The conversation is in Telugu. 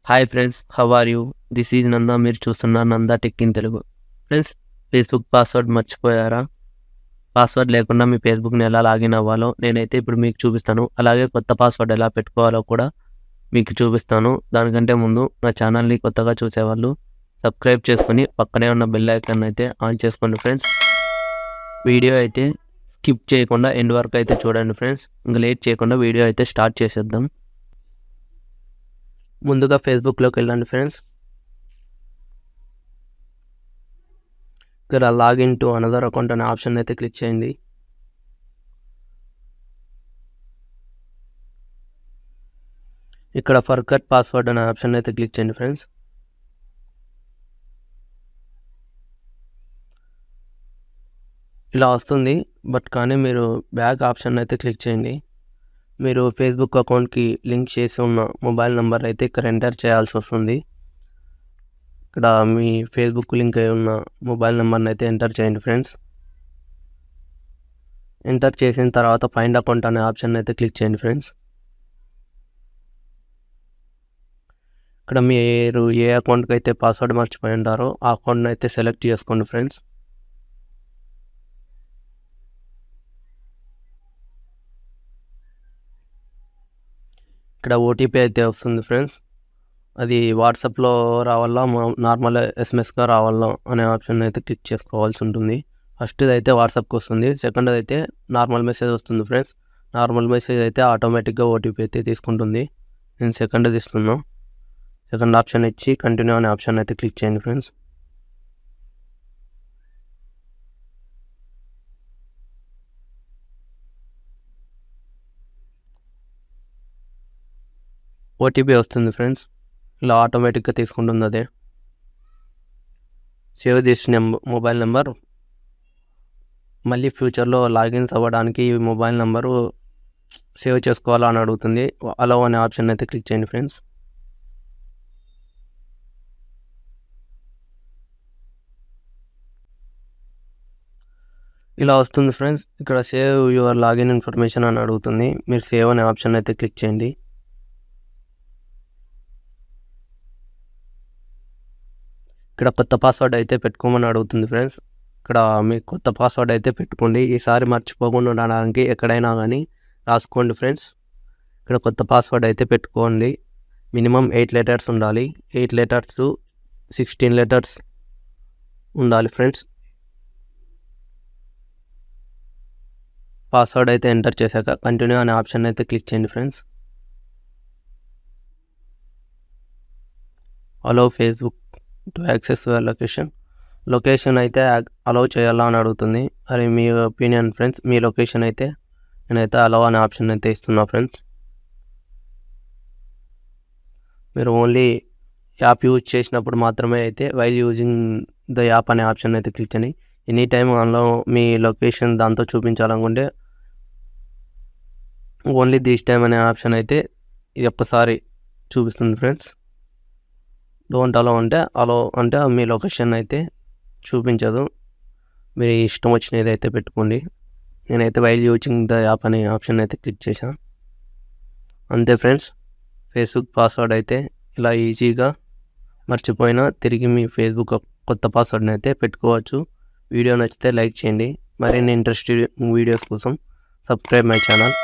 Hi friends, how are you? This is Nanda. మీరు చూస్తున్నారు Nanda tech in Telugu. Friends, Facebook password మర్చిపోయారా? పాస్వర్డ్ లేకుండా మీ ఫేస్బుక్ని ఎలా లాగిన్ అవ్వాలో నేనైతే ఇప్పుడు మీకు చూపిస్తాను. అలాగే కొత్త పాస్వర్డ్ ఎలా పెట్టుకోవాలో కూడా మీకు చూపిస్తాను. దానికంటే ముందు నా ఛానల్ని కొత్తగా చూసేవాళ్ళు సబ్స్క్రైబ్ చేసుకొని పక్కనే ఉన్న బెల్ ఐకాన్ అయితే ఆన్ చేసుకోండి ఫ్రెండ్స్. వీడియో అయితే స్కిప్ చేయకుండా ఎండ్ వరకు అయితే చూడండి ఫ్రెండ్స్. ఇంకా లేట్ చేయకుండా వీడియో అయితే స్టార్ట్ చేసేద్దాం. ముందుగా ఫేస్బుక్లోకి వెళ్ళండి ఫ్రెండ్స్. ఇక్కడ లాగిన్ టు అనదర్ అకౌంట్ అనే ఆప్షన్ అయితే క్లిక్ చేయండి. ఇక్కడ ఫర్గట్ పాస్వర్డ్ అనే ఆప్షన్ అయితే క్లిక్ చేయండి ఫ్రెండ్స్. ఇలా వస్తుంది, బట్ కానీ మీరు బ్యాక్ ఆప్షన్ అయితే క్లిక్ చేయండి. మీరు ఫేస్బుక్ అకౌంట్కి లింక్ చేసి ఉన్న మొబైల్ నెంబర్ అయితే ఇక్కడ ఎంటర్ చేయాల్సి వస్తుంది. ఇక్కడ మీ ఫేస్బుక్ లింక్ అయి ఉన్న మొబైల్ నెంబర్ని అయితే ఎంటర్ చేయండి ఫ్రెండ్స్. ఎంటర్ చేసిన తర్వాత ఫైండ్ అకౌంట్ అనే ఆప్షన్ అయితే క్లిక్ చేయండి ఫ్రెండ్స్. ఇక్కడ మీరు ఏ అకౌంట్కి అయితే పాస్వర్డ్ మర్చిపోయి ఉంటారో ఆ అకౌంట్ని అయితే సెలెక్ట్ చేసుకోండి ఫ్రెండ్స్. ఇక్కడ ఓటీపీ అయితే వస్తుంది ఫ్రెండ్స్. అది వాట్సాప్లో రావాలా నార్మల్ ఎస్ఎంఎస్గా రావాలా అనే ఆప్షన్ అయితే క్లిక్ చేసుకోవాల్సి ఉంటుంది. ఫస్ట్ది అయితే వాట్సాప్కి వస్తుంది, సెకండ్ అయితే నార్మల్ మెసేజ్ వస్తుంది ఫ్రెండ్స్. నార్మల్ మెసేజ్ అయితే ఆటోమేటిక్గా ఓటీపీ అయితే తీసుకుంటుంది. నేను సెకండ్ది ఇస్తున్నాను. సెకండ్ ఆప్షన్ ఇచ్చి కంటిన్యూ అనే ఆప్షన్ అయితే క్లిక్ చేయండి ఫ్రెండ్స్. ఓటీపీ వస్తుంది ఫ్రెండ్స్. ఇలా ఆటోమేటిక్గా తీసుకుంటుంది. అదే సేవ్ దిస్ మొబైల్ నెంబర్. మళ్ళీ ఫ్యూచర్లో లాగిన్స్ అవ్వడానికి ఈ మొబైల్ నెంబరు సేవ్ చేసుకోవాలా అని అడుగుతుంది. అలౌ అనే ఆప్షన్ అయితే క్లిక్ చేయండి ఫ్రెండ్స్. ఇలా వస్తుంది ఫ్రెండ్స్. ఇక్కడ సేవ్ యువర్ లాగిన్ ఇన్ఫర్మేషన్ అని అడుగుతుంది. మీరు సేవ్ అనే ఆప్షన్ అయితే క్లిక్ చేయండి. ఇక్కడ కొత్త పాస్వర్డ్ అయితే పెట్టుకోమని అడుగుతుంది ఫ్రెండ్స్. ఇక్కడ మీకు కొత్త పాస్వర్డ్ అయితే పెట్టుకోండి. ఈసారి మర్చిపోకుండా ఉండడానికి ఎక్కడైనా కానీ రాసుకోండి ఫ్రెండ్స్. ఇక్కడ కొత్త పాస్వర్డ్ అయితే పెట్టుకోండి. మినిమం 8 లెటర్స్ ఉండాలి. 8 లెటర్స్ 16 లెటర్స్ ఉండాలి ఫ్రెండ్స్. పాస్వర్డ్ అయితే ఎంటర్ చేశాక కంటిన్యూ అనే ఆప్షన్ అయితే క్లిక్ చేయండి friends. Allow Facebook to access your location అయితే అలౌ చేయాలా అని అడుగుతుంది. అది మీ ఒపీనియన్ ఫ్రెండ్స్. మీ లొకేషన్ అయితే నేనైతే అలౌ అనే ఆప్షన్ అయితే ఇస్తున్నా ఫ్రెండ్స్. మీరు ఓన్లీ యాప్ యూజ్ చేసినప్పుడు మాత్రమే అయితే వైల్ యూజింగ్ ద యాప్ అనే ఆప్షన్ అయితే క్లిక్ చేయండి. ఎనీ టైం అందులో మీ లొకేషన్ దాంతో చూపించాలనుకుంటే ఓన్లీ దిస్ టైం అనే ఆప్షన్ అయితే ఇది ఒక్కసారి చూపిస్తుంది ఫ్రెండ్స్. డోంట్ అలౌ అంటే మీ లొకేషన్ అయితే చూపించదు. మీరు ఇష్టం వచ్చినది అయితే పెట్టుకోండి. నేనైతే వైల్ యూజింగ్ ద యాప్ అనే ఆప్షన్ అయితే క్లిక్ చేశాను. అంతే ఫ్రెండ్స్. ఫేస్బుక్ పాస్వర్డ్ అయితే ఇలా ఈజీగా మర్చిపోయినా తిరిగి మీ ఫేస్బుక్ కొత్త పాస్వర్డ్ని అయితే పెట్టుకోవచ్చు. వీడియో నచ్చితే లైక్ చేయండి. మరిన్ని ఇంట్రెస్టింగ్ వీడియోస్ కోసం సబ్స్క్రైబ్ మై ఛానల్.